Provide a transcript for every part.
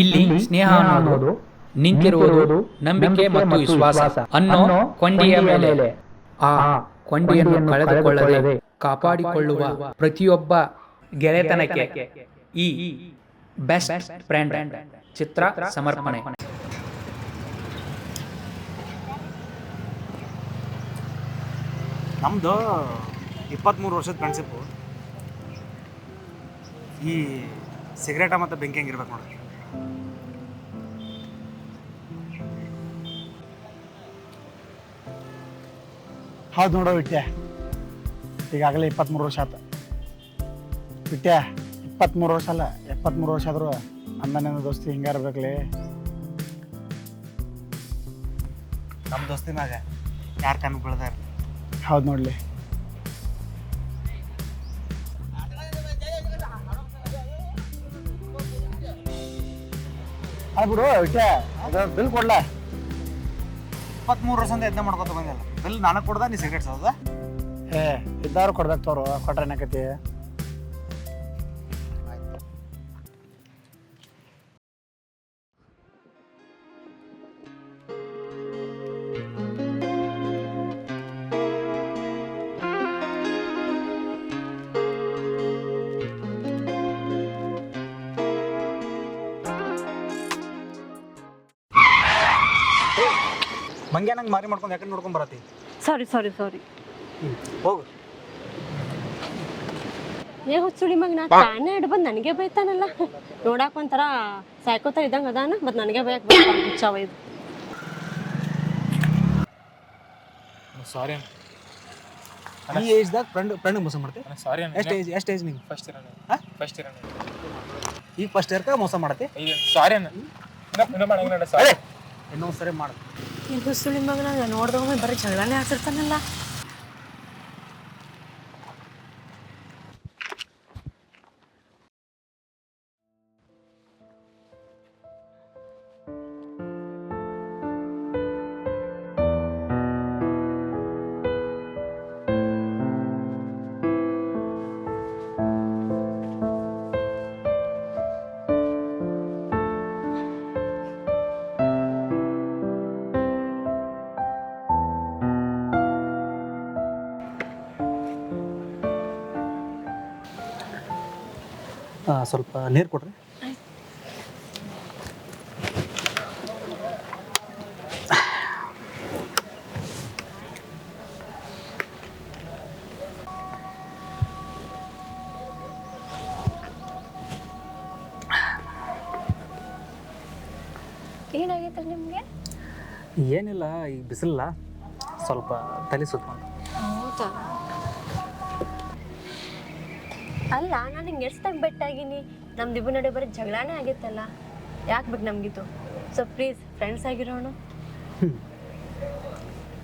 ಇಲ್ಲಿ ಸ್ನೇಹ ಅನ್ನೋದು ನಿಂತಿರುವುದು ನಂಬಿಕೆ ಮತ್ತು ವಿಶ್ವಾಸ ಅನ್ನೋ ಕೊಂಡಿಯ ಮೇಲೆ. ಆ ಕೊಂಡಿಯನ್ನು ಕಳೆದುಕೊಳ್ಳದೆ ಕಾಪಾಡಿಕೊಳ್ಳುವ ಪ್ರತಿಯೊಬ್ಬ ಗೆಳೆತನಕ್ಕೆ ಈ ಬೆಸ್ಟ್ ಫ್ರೆಂಡ್ ಚಿತ್ರ ಸಮರ್ಪಣೆ. ನಮ್ಮದು 23 ವರ್ಷದ ಫ್ರೆಂಡ್ಶಿಪ್ಪು. ಈ ಸಿಗರೇಟ ಮತ್ತು ಬೆಂಕಿ ಹೆಂಗಿರ್ಬೇಕು ನೋಡಿ. ಹೌದು ನೋಡೋ ವಿಟ್ಯ, ಈಗಾಗಲೇ 23 ವರ್ಷ ಆತ ವಿಟ್ಯ. 23 ವರ್ಷ ಅಲ್ಲ, 73 ವರ್ಷ ಆದರೂ ನನ್ನ ದೋಸ್ತಿ ಹಿಂಗೆ ಇರ್ಬೇಕಲೇ. ನಮ್ಮ ದೋಸ್ತಿ ಮ್ಯಾಗ ಯಾರು ಕಣ್ಣು ಬೀಳ್ದಾರ. ಹೌದು ನೋಡಲಿ. ಬಿಡು ವಿಟ್ಯ, ಅದು ಬಿಲ್ ಕೊಡ್ಲ. 23 ವರ್ಷದಿಂದ ಯತ್ನ ಮಾಡ್ಕೊತ ಬಂದಿಲ್ಲ. ಬಿಲ್ ನನಗೆ ಕೊಡ್ದ, ನೀ ಸಿಗರೇಟ್ ಸೌದ. ಇದ್ದಾರು ಕೊಡ್ಬೇಕು ತೋರು, ಕೊಟ್ರೆ ಏನಕತಿ. ಮಂಗ್ಯ ನಂಗೆ ಮಾರಿ ಮಾಡ್ಕೊಂಡು ಯಾಕಂದ್ರೆ ನೋಡ್ಕೊಂಡು ಬರತ್ತಿ. ಸಾರಿ ಹೋಗು. ಹುಚ್ಚುಳಿ ಮಗ ನಾ ತಾನೇ ಹಿಡ್ ಬಂದು ನನಗೆ ಬೈತಾನಲ್ಲ. ನೋಡಾಕ ಒಂಥರ ಸಾಯ್ಕೋತ ಇದ್ದಂಗೆ ಅದಾನ, ಮತ್ತು ನನಗೆ ಬೈಯಕ್ಕೆ ಬರ್ತಾನೆ ಹುಚ್ಚವ ಇದು. ಸಾರಿ ಈ ಏಜ್ದಾಗ ಫ್ರೆಂಡ್ ಮೋಸ ಮಾಡ್ತಿ. ಸಾರಿ ಎಷ್ಟು ಏಜ್ ನಿಂಗೆ? ಫಸ್ಟ್ ಇಯರ್ ಈಗ ಫಸ್ಟ್ ಇಯರ್ಕ ಮೋಸ ಮಾಡತ್ತಿ. ಸಾರಿ ಸಾರಿ ಇನ್ನೊಂದು ಸರಿ ಮಾಡು. ಈ ಹುಚ್ಚುಳಿ ಮಗ ನಾನು ನೋಡ್ದವ ಬರೀ ಜಗಳನೇ ಆಡ್ತಿರ್ತಾನಲ್ಲ. ಸ್ವಲ್ಪ ನೀರು ಕೊಡ್ರಿ. ಏನಾಗೈತೆ ನಿಮಗೆ? ಏನಿಲ್ಲ, ಈಗ ಬಿಸಿಲಿಲ್ಲ, ಸ್ವಲ್ಪ ತಲೆ ಸುತ್ತ. ಹೌದಾ? ಅಲ್ಲ, ನಾನು ಹಿಂಗೆ ಎಷ್ಟಾಗ ಬೆಟ್ಟಾಗಿನಿ. ನಮ್ದಿಬ್ಬರು ನಡೆ ಬರೀ ಜಗಳಾನೇ ಆಗೈತಲ್ಲ. ಯಾಕೆ ಬೇಕು ನಮಗಿದು? ಸೊ ಪ್ಲೀಸ್ ಫ್ರೆಂಡ್ಸ್ ಆಗಿರೋಣ.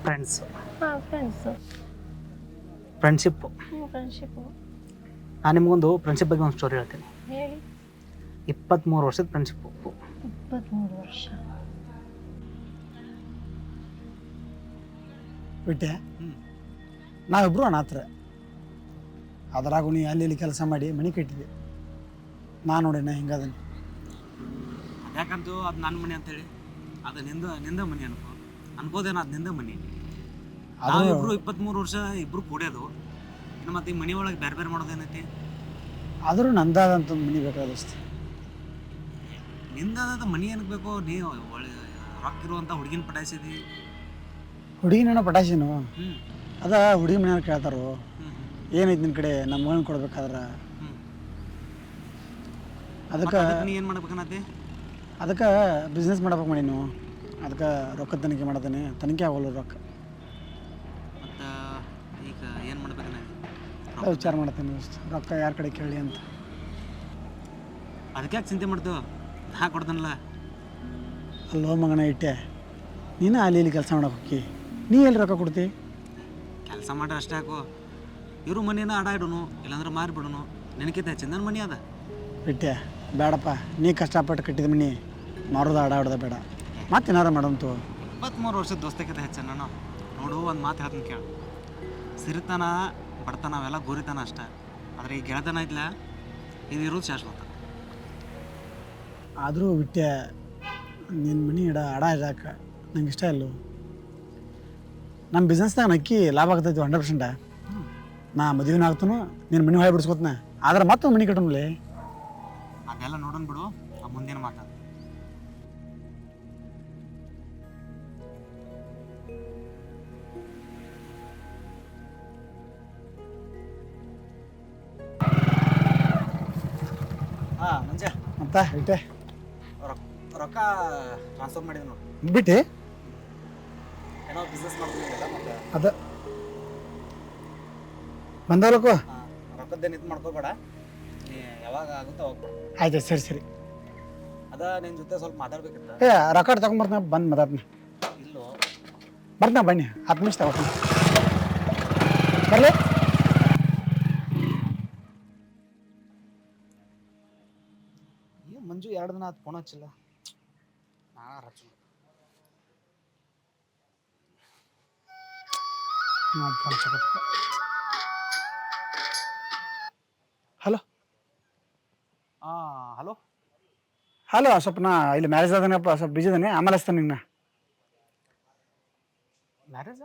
Friends friendship. ನಾನು ನಿಮಗೊಂದು ಫ್ರೆಂಡ್ಶಿಪ್ ಬಗ್ಗೆ ಒಂದು ಸ್ಟೋರಿ ಹೇಳ್ತೀನಿ. ಹೇಳಿ. 23 ವರ್ಷದ ಫ್ರೆಂಡ್ಶಿಪ್ಪು. 23 ವರ್ಷ ವಿಟ್ಯ, ನಾವಿಬ್ರು ಅನಾಥರ. ಅದ್ರಾಗೂ ನೀ ಅಲ್ಲಿ ಕೆಲಸ ಮಾಡಿ ಮನೆ ಕಟ್ಟಿದ್ದೆ. ನಾನು ನೋಡಿ ನಾ ಹಿಂಗದನಿ. ಯಾಕಂತೂ ಅದು ನನ್ನ ಮನೆ ಅಂತೇಳಿ, ಅದು ನಿಂದ ಮನೆ ಅನ್ಕೋದೇನೋ, ಅದು ನಿಂದ ಮನೆ. ಅದು ಇಬ್ರು 23 ವರ್ಷ ಇಬ್ರು ಕೂಡ್ಯೋದು. ಇನ್ನು ಮತ್ತೆ ಈ ಮನೆ ಒಳಗೆ ಬೇರೆ ಮಾಡೋದೇನೈತಿ? ಆದರೂ ನಂದಾದಂತ ಮನೆ ಬೇಕಾದ ದೋಸ್ತಿ. ನಿಂದಾದ ಮನೆ ಏನಕ್ಕೆ ಬೇಕೋ? ನೀ ಒಳ್ಳೆ ರೊಕ್ಕಿರುವಂಥ ಹುಡುಗಿನ ಪಟಾಯಿಸಿದಿ. ಹುಡುಗಿನ ಪಟಾಯಿಸಿನು ಅದ ಹುಡುಗಿ ಮನೆಯವ್ರು ಕೇಳ್ತಾರೋ ಏನೈತಿ ನಿನ್ನ ಕಡೆ, ನಮ್ಮ ಮಗನ ಕೊಡ್ಬೇಕಾದ್ರೆ. ಅದಕ್ಕೆ ನೀ ಏನು ಮಾಡ್ಬೇಕನ್ನತಿ? ಅದಕ್ಕೆ ಬಿಸ್ನೆಸ್ ಮಾಡ್ಬೇಕು ಮಾಡೀನು. ಅದಕ್ಕೆ ರೊಕ್ಕ ತನಿಖೆ ಮಾಡತ್ತೇನೆ, ತನಿಖೆ ಆಗೋಲ್ಲ ರೊಕ್ಕ. ಮತ್ತು ಈಗ ಏನು ಮಾಡ್ಬೇಕನ್ನತಿ? ವಿಚಾರ ಮಾಡ್ತೇನೆ ದೋಸ್ತ, ರೊಕ್ಕ ಯಾರ ಕಡೆ ಕೇಳಿ ಅಂತ. ಅದಕ್ಕೆ ಯಾಕೆ ಚಿಂತೆ ಮಾಡ್ತೇವೆ? ನಾ ಕೊಡ್ತಾನಲ್ಲ. ಅಲ್ಲೋ ಮಗನ ಇಟ್ಟೆ, ನೀನು ಅಲ್ಲಿ ಕೆಲಸ ಮಾಡಕ್ಕೆ ಹೋಗಿ ನೀ ಎಲ್ಲಿ ರೊಕ್ಕ ಕೊಡ್ತಿ? ಕೆಲಸ ಮಾಡ್ರೆ ಅಷ್ಟೇ ಹಾಕು. ಇವರು ಮನೇನ ಆಡ ಇಡೋನು, ಇಲ್ಲಾಂದ್ರೆ ಮಾರಿಬಿಡೋನು. ನಿನಗಿಂತ ಹೆಚ್ಚಿನ ಮನೆ ಅದ. ಇಟ್ಟೆ ಬೇಡಪ್ಪ, ನೀ ಕಷ್ಟಪಟ್ಟು ಕಟ್ಟಿದ ಮನೆ ಮಾರೋದು ಆಡ ಆಡೋದ ಬೇಡ. ಮತ್ತೇನಾರು ಮಾಡೋಂತು. 23 ವರ್ಷದ ದೋಸ್ತಕ್ಕಿಂತ ಹೆಚ್ಚು ನಾನು ನೋಡು. ಒಂದು ಮಾತು ಹೇಳ್ತೀನಿ ಕೇಳು. ಸಿರಿತನ ಬಡತನ ಅವೆಲ್ಲ ಗೋರಿತನ ಅಷ್ಟೇ, ಆದರೆ ಈ ಗೆಳೆತನ ಐತ್ಲ, ಇದು ಇರೋದು ಶಾಶ್ವತ. ಆದರೂ ಬಿಟ್ಟೆ ನಿನ್ನ ಮನೆ ಅಡ ಇಡಾಕ ನಂಗೆ ಇಷ್ಟ ಇಲ್ಲ. ನಮ್ಮ ಬಿಸ್ನೆಸ್ನಾಗ ನಕ್ಕಿ ಲಾಭ ಆಗ್ತೈತಿ 100%. ನಾ ಮದುವೆನ ಆಗ್ತಾನು ನಿನ್ನ ಮನೆ ಹೊಳೆ ಬಿಡಿಸ್ಕೊತನ, ಆದ್ರೆ ಮತ್ತೊಂದು ಮನೆ ಕಟ್ಟೋನ್ಲಿ. ಅದೆಲ್ಲ ನೋಡೋಣ ಬಿಡು, ಮುಂದೇನು ಮಾತಾಡ. ಹಾಂ ಮಂಜ, ಅಂತ ಇಟ್ಟೆ ರೊಕ್ಕ ಟ್ರಾನ್ಸ್ಫರ್ ಮಾಡಿದೆ ನೋಡಿ. ಬಿಟ್ಟು ಏನೋ ಬಿಸ್ನೆಸ್ ಮಾಡ್ಕೊಂಡಿದ್ದಲ್ಲ ಮತ್ತೆ ಅದ ಬಂದವಲಕ್ಕೂ. ರೊಕ್ಕದ್ದೇನು ಇದು ಮಾಡ್ಕೋಬೇಡ, ನೀ ಯಾವಾಗ ಆಗುತ್ತೋ ಅವಾಗ ಕೊಡು. ಆಯ್ತು ಸರಿ ಸರಿ. ಅದ ನಿನ್ನ ಜೊತೆ ಸ್ವಲ್ಪ ಮಾತಾಡ್ಬೇಕಿತ್ತ. ಏ ರೊಕ್ಕ ತಗೊಂಬರ್ತಾನ, ಬಂದು ಮಾತಾಡ್ತೀನಿ. ಇಲ್ಲೋ ಬರ್ತಾನ ಬನ್ನಿ, 10 ನಿಮಿಷ ತಗೋತೀನಿ. ಬರಲಿ. ಏನು ಮಂಜು 2 ದಿನ ಆತು ಫೋನ್ ಹಚ್ಚಿಲ್ಲ. ರಚು ಹಲೋ ಹಲೋ ಹಲೋ, ಸ್ವಲ್ಪ ನಾ ಇಲ್ಲಿ ಮ್ಯಾರೇಜ್ ಅದೇನಪ್ಪ, ಸ್ವಲ್ಪ ಬಿಜಿ ಇದ್ದಾನೆ, ಆಮೇಲೆ ಹಚ್ತಾನೆ ನಿನ್ನ. ಮ್ಯಾರೇಜ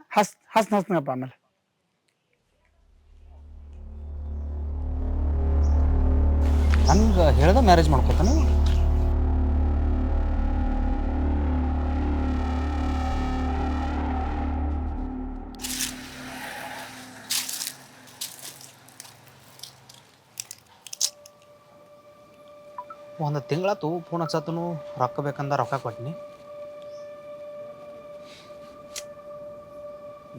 ಹಚ್ತೀನಪ್ಪ ಆಮೇಲೆ. ನನ್ಗೆ ಹೇಳ್ದ ಮ್ಯಾರೇಜ್ ಮಾಡ್ಕೊತಾನೆ. ಒಂದು ತಿಂಗಳಾತು ಫೋನ್ ಹಚ್ಚತನು, ರೊಕ್ಕ ಬೇಕಂದ ರೊಕ್ಕ ಕೊಟ್ಟಿನಿ.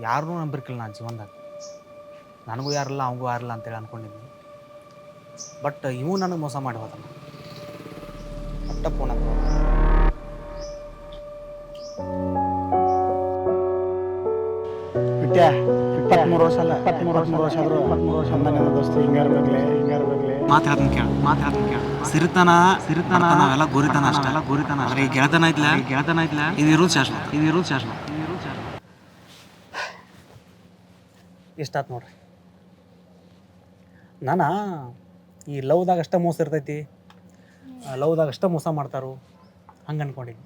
ಯಾರನ್ನೂ ನಂಬಿರ್ಕಿಲ್ಲ ನಾನು ಜೀವನದಾಗ. ನನಗೂ ಯಾರಿಲ್ಲ, ಅವಂಗೂ ಯಾರಿಲ್ಲ ಅಂತೇಳಿ ಅಂದ್ಕೊಂಡಿದ್ದೀನಿ. ಬಟ್ ಇವು ನನಗೆ ಮೋಸ ಮಾಡಿ ಹೋದಲ್ಲ. ಒಟ್ಟ ಫೋನ್ ಹತ್ತ ಬಿಟ್ಟೆ 23 ವರ್ಷ ಅಲ್ಲ, 23 ವರ್ಷ ಆದರೂ 23 ವರ್ಷ ನನ್ನ ದೋಸ್ತು ಹಿಂಗಾರ್ಬೇಕಲೆ. ಮಾತಾಡ್ತೀನಿ ಕೇಳ. ಸಿರಿತನ ಅವೆಲ್ಲ ಗುರಿತನ ಅಷ್ಟೇ. ಗೆಳತನ ಐತ್ಲ ಇದು ಇರೋದು ಶಾಶ್ವತ. ಇಷ್ಟಾತ್ ನೋಡ್ರಿ. ನಾನು ಈ ಲವ್ದಾಗ ಅಷ್ಟೇ ಮೋಸ ಇರ್ತೈತಿ, ಲವ್ದಾಗ ಅಷ್ಟೇ ಮೋಸ ಮಾಡ್ತಾರೋ ಹಂಗೆ ಅನ್ಕೊಂಡಿನಿ.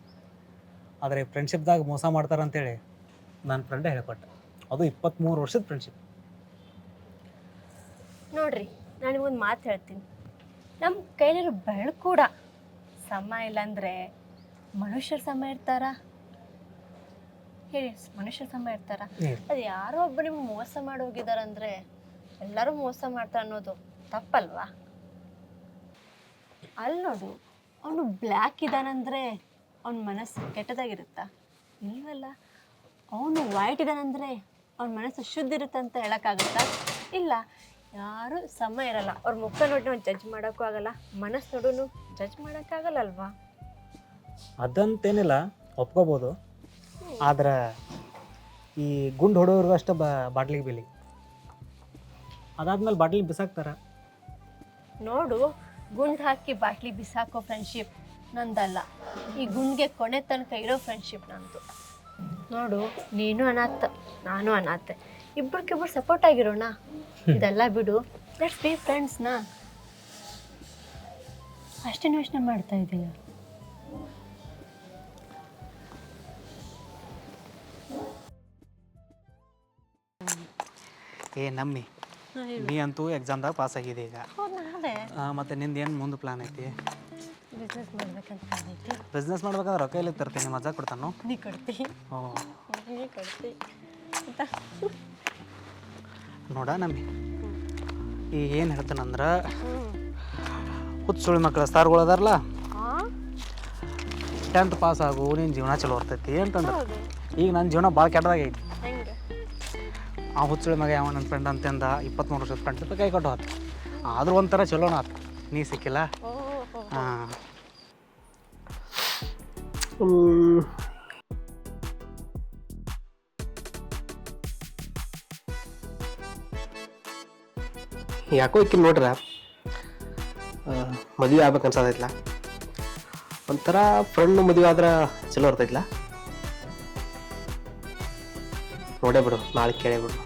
ಆದರೆ ಫ್ರೆಂಡ್ಶಿಪ್ದಾಗ ಮೋಸ ಮಾಡ್ತಾರಂತೇಳಿ ನನ್ನ ಫ್ರೆಂಡೇ ಹೇಳ್ಕೊಟ್ಟ. ಅದು 23 ವರ್ಷದ ಫ್ರೆಂಡ್ಶಿಪ್. ನೋಡ್ರಿ, ನಾನು ನಿಮಗೊಂದು ಮಾತು ಹೇಳ್ತೀನಿ. ನಮ್ಮ ಕೈಲಿರೋ ಬೆಳಕು ಕೂಡ ಸಮ ಇಲ್ಲಾಂದರೆ ಮನುಷ್ಯರ ಸಮ ಇರ್ತಾರ ಹೇಳಿ? ಮನುಷ್ಯರ ಸಮ ಇರ್ತಾರ? ಅದು ಯಾರೋ ಒಬ್ಬ ನಿಮ್ಗೆ ಮೋಸ ಮಾಡಿ ಹೋಗಿದಾರಂದ್ರೆ ಎಲ್ಲರೂ ಮೋಸ ಮಾಡ್ತಾರೆ ಅನ್ನೋದು ತಪ್ಪಲ್ವಾ? ಅಲ್ಲಿ ನೋಡು, ಅವನು ಬ್ಲ್ಯಾಕ್ ಇದ್ದಾನಂದ್ರೆ ಅವನ ಮನಸ್ಸು ಕೆಟ್ಟದಾಗಿರುತ್ತಾ? ಇಲ್ವಲ್ಲ. ಅವನು ವೈಟ್ ಇದ್ದಾನಂದ್ರೆ ಅವನ ಮನಸ್ಸು ಶುದ್ಧ ಇರುತ್ತೆ ಅಂತ ಹೇಳೋಕ್ಕಾಗುತ್ತಾ? ಇಲ್ಲ. ಯಾರೂ ಸಮ ಇರಲ್ಲ. ಅವ್ರ ಮುಖ ನೋಡಿ ನಾವು ಜಡ್ಜ್ ಮಾಡೋಕ್ಕೂ ಆಗಲ್ಲ, ಮನಸ್ಸು ನೋಡೋನು ಜಡ್ಜ್ ಮಾಡೋಕ್ಕಾಗಲ್ಲ ಅಲ್ವಾ? ಅದಂತೇನಿಲ್ಲ, ಒಪ್ಕೋಬೋದು. ಆದ್ರೆ ಈ ಗುಂಡು ಹೊಡೋರ್ಗು ಅಷ್ಟೇ ಬಾಟ್ಲಿಗೆ ಬೆಲೆ. ಅದಾದ್ಮೇಲೆ ಬಾಟ್ಲಿ ಬಿಸಾಕ್ತಾರ. ನೋಡು, ಗುಂಡು ಹಾಕಿ ಬಾಟ್ಲಿ ಬಿಸಾಕೋ ಫ್ರೆಂಡ್ಶಿಪ್ ನಂದಲ್ಲ. ಈ ಗುಂಡಿಗೆ ಕೊನೆ ತನಕ ಇರೋ ಫ್ರೆಂಡ್ಶಿಪ್ ನಂದು. ನೋಡು, ನೀನು ಅನಾಥ, ನಾನು ಅನಾಥೆ, ಇಬ್ಬರಿಗಿಬ್ಬರು ಸಪೋರ್ಟ್ ಆಗಿರೋಣ. ಇದೆಲ್ಲ ಬಿಡು, ಲೆಟ್ಸ್ ಬಿ ಫ್ರೆಂಡ್ಸ್ನಾ. ಅಷ್ಟೇನು ಯೋಚನೆ ಮಾಡ್ತಾ ಇದೀಯ? ನಮ್ಮಿ, ನೀ ಅಂತೂ ಎಕ್ಸಾಮ್ದಾಗ ಪಾಸ್ ಆಗಿದೆ ಈಗ. ಮತ್ತೆ ನಿಂದು ಏನು ಮುಂದೆ ಪ್ಲಾನ್ ಐತಿ? ಬಿಸ್ನೆಸ್ ಮಾಡ್ಬೇಕಂತ ಐತಿ. ಬಿಸ್ನೆಸ್ ಮಾಡ್ಬೇಕಾದ್ರೆ ರೊಕ್ಕ ಇಲ್ಲಿ ತರ್ತೀನಿ, ಮಜಾ ಕೊಡ್ತಾನು. ನೀ ಕೊಡ್ತಿ? ಓ, ನೀ ಕೊಡ್ತಿ ನೋಡ ನಮ್ಮಿ, ಈಗ ಏನು ಹೇಳ್ತಾನಂದ್ರೆ, ಹುಚ್ಚುಳಿ ಮಕ್ಕಳ ಸ್ಟಾರ್ಗಳು ಅದಾರಲ್ಲ, 10th ಪಾಸ್ ಆಗು, ನಿನ್ನ ಜೀವನ ಚಲೋ ಬರ್ತೈತಿ ಅಂತಂದ್ರೆ. ಈಗ ನನ್ನ ಜೀವನ ಭಾಳ ಕೆಟ್ಟದಾಗೈತಿ. ಆ ಹುಚ್ಚುಳಿ ಮಗ ಯಾವ ನನ್ನ ಫ್ರೆಂಡ್ ಅಂತಂದ 23 ವರ್ಷದ ಫ್ರೆಂಡ್ ಅಂತ ಕೈ ಕೊಟ್ಟು ಹೋತ. ಆದ್ರೂ ಒಂಥರ ಚಲೋನ ಆತ. ನೀ ಸಿಕ್ಕಿಲ್ಲ. ಹಾಂ, ಯಾಕೋ ಇಕ್ಕಿ ನೋಡ್ರ ಮದುವೆ ಆಗ್ಬೇಕು ಅನ್ಸತೈತ್ಲ. ಒಂಥರ ಫ್ರೆಂಡ್ ಮದುವೆ ಆದ್ರೆ ಚಲೋ ಇರ್ತೈತ್ಲ. ನೋಡೇ ಬಿಡು, ನಾಳೆ ಕೇಳೇ ಬಿಡು.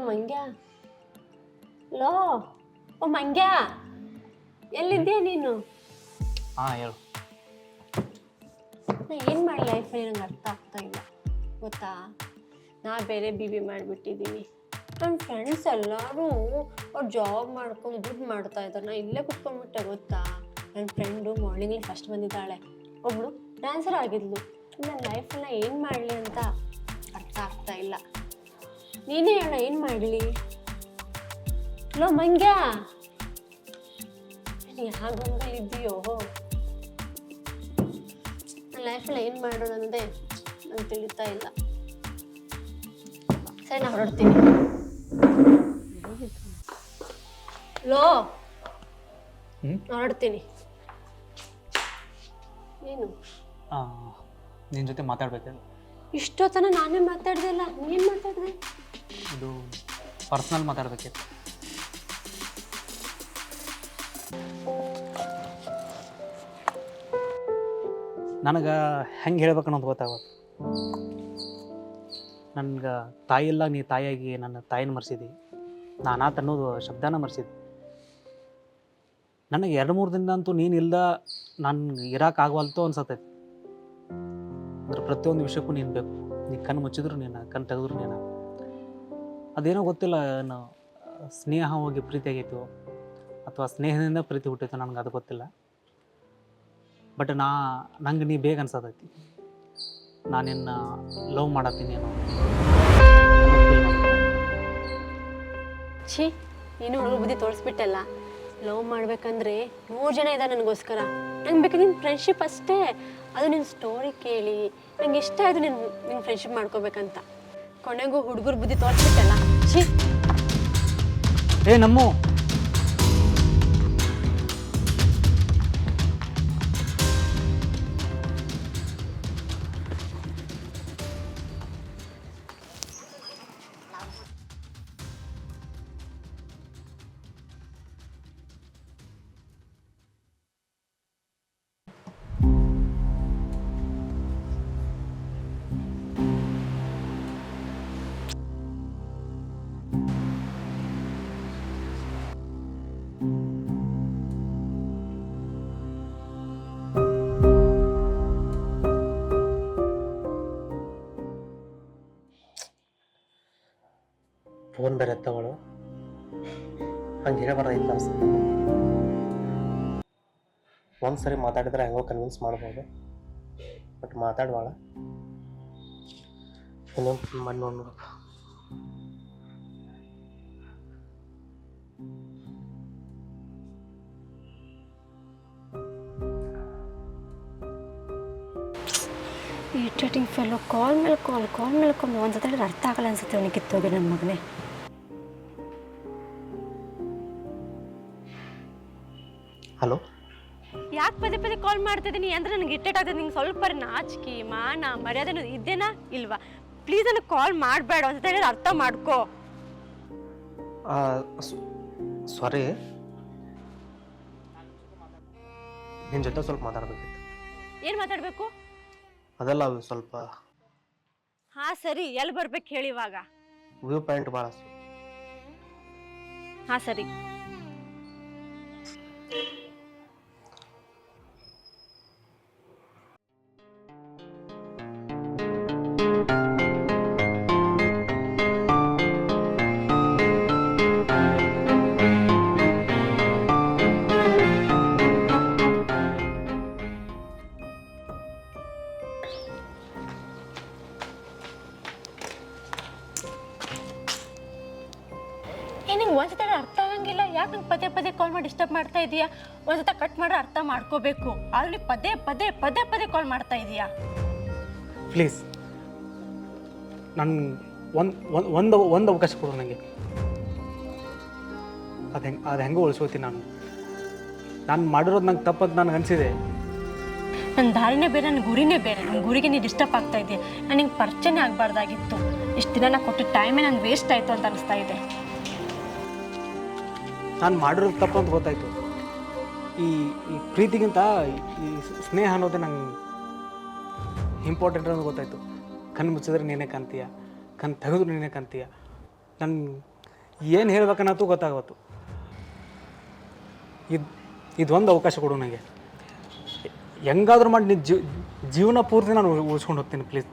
ಮಂಗ್ಯ, ಲೋ ಓ ಮಂಗ್ಯ, ಎಲ್ಲಿದ್ದೀಯ ನೀನು? ಹಾಂ ಹೇಳು. ನಾ ಏನು ಮಾಡಿ ಲೈಫಲ್ಲಿ ನಂಗೆ ಅರ್ಥ ಆಗ್ತಾ ಇಲ್ಲ ಗೊತ್ತಾ. ನಾ ಬೇರೆ BBA ಮಾಡಿಬಿಟ್ಟಿದ್ದೀನಿ. ನನ್ನ ಫ್ರೆಂಡ್ಸ್ ಎಲ್ಲರೂ ಅವ್ರು ಜಾಬ್ ಮಾಡ್ಕೊಂಡು ದುಡ್ಡು ಮಾಡ್ತಾ ಇದ್ದಾರೆ. ನಾ ಇಲ್ಲೇ ಕುತ್ಕೊಂಡ್ಬಿಟ್ಟೆ ಗೊತ್ತಾ. ನನ್ನ ಫ್ರೆಂಡು ಮಾರ್ನಿಂಗ್ಲಿ ಫಸ್ಟ್ ಬಂದಿದ್ದಾಳೆ, ಒಬ್ಳು ಡ್ಯಾನ್ಸರ್ ಆಗಿದ್ಲು. ನನ್ನ ಲೈಫನ್ನ ಏನು ಮಾಡಲಿ ಅಂತ ಅರ್ಥ ಆಗ್ತಾ ಇಲ್ಲ. ನೀನೇ ಹೇಳ, ಏನು ಮಾಡಲಿ? ಲೋ ಮಂಗ್ಯ, ನೀನು ಯಾವ ಗಂಗಲ್ಲಿದ್ದೀಯೋ? ನನ್ನ ಲೈಫಲ್ಲಿ ಏನು ಮಾಡೋದಂದೆ ನಂಗೆ ತಿಳಿತಾ ಇಲ್ಲ. ಸರಿ, ನಾ ಹೊರಡ್ತೀನಿ. ಲೋ, ಹೊರಡ್ತೀನಿ. ಏನು ನಿನ್ನ ಜೊತೆ ಮಾತಾಡ್ಬೇಕು. ಇಷ್ಟೊತ್ತನ ನಾನೇ ಮಾತಾಡ್ದೆ ಅಲ್ಲ, ನೀನು ಮಾತಾಡ್ದೆ? ಇದು ಪರ್ಸ್ನಲ್ ಮಾತಾಡ್ಬೇಕಿತ್ತು. ನನಗೆ ಹೆಂಗೆ ಹೇಳ್ಬೇಕು ಅನ್ನೋದು ಗೊತ್ತಾಗೋದು. ನನ್ಗೆ ತಾಯಿ ಇಲ್ಲ, ನೀ ತಾಯಿಯಾಗಿ ನನ್ನ ತಾಯಿನ ಮರೆಸಿದಿ. ನಾನಾತ ಅನ್ನೋದು ಶಬ್ದನ ಮರೆಸಿದ್ದೆ. ನನಗೆ 2-3 ದಿನ ಅಂತೂ ನೀನು ಇಲ್ದ ನಾನು ಇರೋಕ್ಕಾಗವಲ್ತು ಅನ್ಸತ್ತೈತಿ. ಅಂದ್ರೆ ಪ್ರತಿಯೊಂದು ವಿಷಯಕ್ಕೂ ನೀನು ಬೇಕು. ನೀ ಕಣ್ಣು ಮುಚ್ಚಿದ್ರು ನೀನು, ಕಣ್ಣು ತೆಗೆದ್ರು ನೀನು. ಅದೇನೋ ಗೊತ್ತಿಲ್ಲ, ನಾವು ಸ್ನೇಹ ಹೋಗಿ ಪ್ರೀತಿ ಆಗೈತು ಅಥವಾ ಸ್ನೇಹದಿಂದ ಪ್ರೀತಿ ಹುಟ್ಟೈತು, ನನಗೆ ಅದು ಗೊತ್ತಿಲ್ಲ. ಬಟ್ ನಂಗೆ ನೀ ಬೇಗ ಅನ್ಸತೈತಿ. ನಾನಿನ್ನ ಲವ್ ಮಾಡತ್ತೀನಿ ಅನ್ನೋ. ಛೀ, ನೀನು ಹುಡುಗ ಬುದ್ಧಿ ತೋರಿಸ್ಬಿಟ್ಟಲ್ಲ. ಲವ್ ಮಾಡ್ಬೇಕಂದ್ರೆ 100 ಜನ ಇದ್ದಾರೆ ನನಗೋಸ್ಕರ. ನಂಗೆ ಬೇಕು ನಿನ್ನ ಫ್ರೆಂಡ್ಶಿಪ್ ಅಷ್ಟೇ. ಅದು ನಿನ್ನ ಸ್ಟೋರಿ ಕೇಳಿ ನಂಗೆ ಇಷ್ಟ ಆಯಿತು ನಿನ್ನ ಫ್ರೆಂಡ್ಶಿಪ್ ಮಾಡ್ಕೋಬೇಕಂತ. ಕೊನೆಗೂ ಹುಡುಗರು ಬುದ್ಧಿ ತೋರಿಸ್ಬಿಟ್ಟಲ್ಲ. ಛೀ. ಏ ನಮ್ಮು, ಫೋನ್ ಬೇರೆ ತಗೊಳು. ಹಂಗೆ ಹೇಳಬಾರ್ದಾಗಿತ್ತು ಅನ್ಸುತ್ತೆ. ಒಂದ್ಸರಿ ಮಾತಾಡಿದ್ರೆ ಹೆಂಗೋ ಕನ್ವಿನ್ಸ್ ಮಾಡ್ಬೋದು, ಬಟ್ ಮಾತಾಡುವಾಳ ಇನ್ನೊಂದು ಮಾಡಿ ನೋಡ್ಬೇಕು. Irritating fellow. ಕಾಲ್ ಮೇಲೆ ಕಾಲ್ ಒಂದು ಸತಿ ಅರ್ಥ ಆಗಲ್ಲ ಅನ್ಸುತ್ತೆ ಅವನಿಗೆ. ಕಿತ್ತೋಗಿ ನನ್ನ ಮಗನೇ. ಹಲೋ, ಯಾಕೆ ಪದೇ ಪದೇ ಕಾಲ್ ಮಾಡ್ತಿದ್ದೀನಿ ಅಂದರೆ ನನಗೆ ಇರಿಟೇಟ್ ಆಗ್ತದೆ. ನಿಂಗೆ ಸ್ವಲ್ಪ ನಾಚಿಕೆ ಮಾನ ಮರ್ಯಾದೆ ಇದ್ದೇನಾ ಇಲ್ವಾ? ಪ್ಲೀಸ್ ನನಗೆ ಕಾಲ್ ಮಾಡಬೇಡ, ಒಂದು ಸತಿ ಅರ್ಥ ಮಾಡ್ಕೋ. ಸಾರಿ, ನಿನ್ನ ಜೊತೆ ಸ್ವಲ್ಪ ಮಾತಾಡ್ಬೇಕಿತ್ತು. ಏನು ಮಾತಾಡಬೇಕು? ಅದೆಲ್ಲ ಸ್ವಲ್ಪ. ಹಾಂ ಸರಿ, ಎಲ್ಲಿ ಬರ್ಬೇಕು ಹೇಳಿ ಇವಾಗ? ವ್ಯೂ ಪಾಯಿಂಟ್ ಭಾಳ. ಹಾಂ ಸರಿ. ನಿಂಗೆ ಒಂದ್ಸತಿ ಅರ್ಥ ಆಗಂಗಿಲ್ಲ. ಯಾಕೆ ನಂಗೆ ಪದೇ ಪದೇ ಕಾಲ್ ಮಾಡಿ ಡಿಸ್ಟರ್ಬ್ ಮಾಡ್ತಾ ಇದೀಯಾ? ಒಂದ್ಸತಿ ಕಟ್ ಮಾಡಿ ಅರ್ಥ ಮಾಡ್ಕೋಬೇಕು. ಆಲ್ರೆಡಿ ಪದೇ ಪದೇ ಪದೇ ಪದೇ ಕಾಲ್ ಮಾಡ್ತಾ ಇದೀಯಾ. ಪ್ಲೀಸ್ ನನ್ನ ಒಂದು ಅವಕಾಶ ಕೊಡು ನನಗೆ. ಅದು ಹೆಂಗೆ ಉಳಿಸ್ಕೋತೀನಿ ನಾನು ಮಾಡಿರೋದು ನಂಗೆ ತಪ್ಪಂತ ನನಗೆ ಅನಿಸಿದೆ. ನನ್ನ ದಾರಿನೇ ಬೇರೆ, ನನ್ನ ಗುರಿನೇ ಬೇರೆ. ನನ್ನ ಗುರಿಗೆ ನೀನು ಡಿಸ್ಟರ್ಬ್ ಆಗ್ತಾ ಇದೆಯಾ. ನಾನು ನಿಂಗೆ ಪರಿಚಯನೇ ಆಗಬಾರ್ದಾಗಿತ್ತು. ಇಷ್ಟು ದಿನ ನಾನು ಕೊಟ್ಟು ಟೈಮೇ ನಾನು ವೇಸ್ಟ್ ಆಯಿತು ಅಂತ ಅನಿಸ್ತಾ ಇದೆ. ನಾನು ಮಾಡಿರೋದು ತಪ್ಪು ಅಂತ ಗೊತ್ತಾಯಿತು. ಈ ಪ್ರೀತಿಗಿಂತ ಈ ಸ್ನೇಹ ಅನ್ನೋದೇ ನಂಗೆ ಇಂಪಾರ್ಟೆಂಟ್ ಅನ್ನೋದು ಗೊತ್ತಾಯಿತು. ಕಣ್ಣು ಮುಚ್ಚಿದ್ರೆ ನೀನೇ ಕಾಣ್ತೀಯ, ಕಣ್ಣು ತೆಗೆದ್ರು ನೀನೇ ಕಾಣ್ತೀಯ. ನನ್ನ ಏನು ಹೇಳ್ಬೇಕನ್ನೋದು ಗೊತ್ತಾಗತ್ತು. ಇದೊಂದು ಅವಕಾಶ ಕೊಡು ನನಗೆ. ಹೆಂಗಾದ್ರೂ ಮಾಡಿ ನಿನ್ನ ಜೀವನ ಪೂರ್ತಿ ನಾನು ಉಳಿಸ್ಕೊಂಡು ಹೋಗ್ತೀನಿ ಪ್ಲೀಸ್.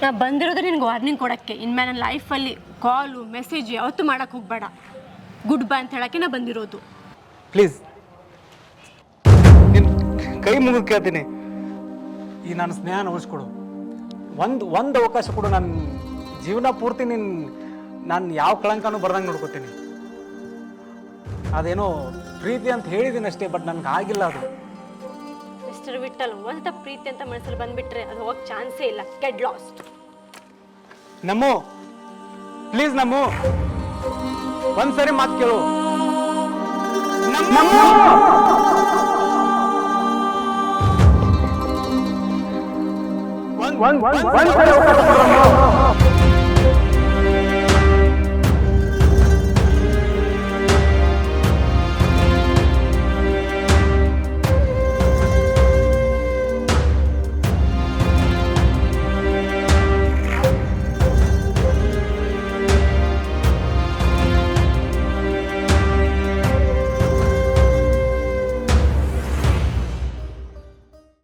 ನಾ ಬಂದಿರೋದು ನಿನ್ಗೆ ವಾರ್ನಿಂಗ್ ಕೊಡೋಕ್ಕೆ. ಇನ್ಮೇಲೆ ನನ್ನ ಲೈಫಲ್ಲಿ ಕಾಲು ಮೆಸೇಜ್ ಯಾವತ್ತೂ ಮಾಡೋಕ್ಕೆ ಹೋಗ್ಬೇಡ. ಗುಡ್ ಬೈ ಅಂತ ಹೇಳೋಕ್ಕೆ ನಾ ಬಂದಿರೋದು. ಪ್ಲೀಸ್ ನಿನ್ನ ಕೈ ಮುಗಿದು ಕೇಳ್ತೀನಿ, ಈ ನನ್ನ ಸ್ನೇಹನ ಉಳಿಸ್ಕೊಡು. ಒಂದು ಅವಕಾಶ ಕೊಡು. ನನ್ನ ಜೀವನ ಪೂರ್ತಿ ನಾನು ಯಾವ ಕಳಂಕನೂ ಬರ್ದಂಗೆ ನೋಡ್ಕೋತೀನಿ. ಅದೇನೋ ಪ್ರೀತಿ ಅಂತ ಹೇಳಿದ್ದೀನಿ ಅಷ್ಟೇ, ಬಟ್ ನನಗೆ ಆಗಿಲ್ಲ ಅದು. ಮಿಸ್ಟರ್ ವಿಠಲ್, ಒಂದು ಪ್ರೀತಿ ಅಂತ ಮನಸ್ಸಲ್ಲಿ ಬಂದ್ಬಿಟ್ರೆ ಅದು ಹೋಗಕ್ಕೆ ಚಾನ್ಸೇ ಇಲ್ಲ. Get lost. ನಮ್ಮು ಪ್ಲೀಸ್, ನಮ್ಮು ಒಂದ್ಸರಿ ಮಾತು ಕೇಳು. ಒಂದ್ಸರಿ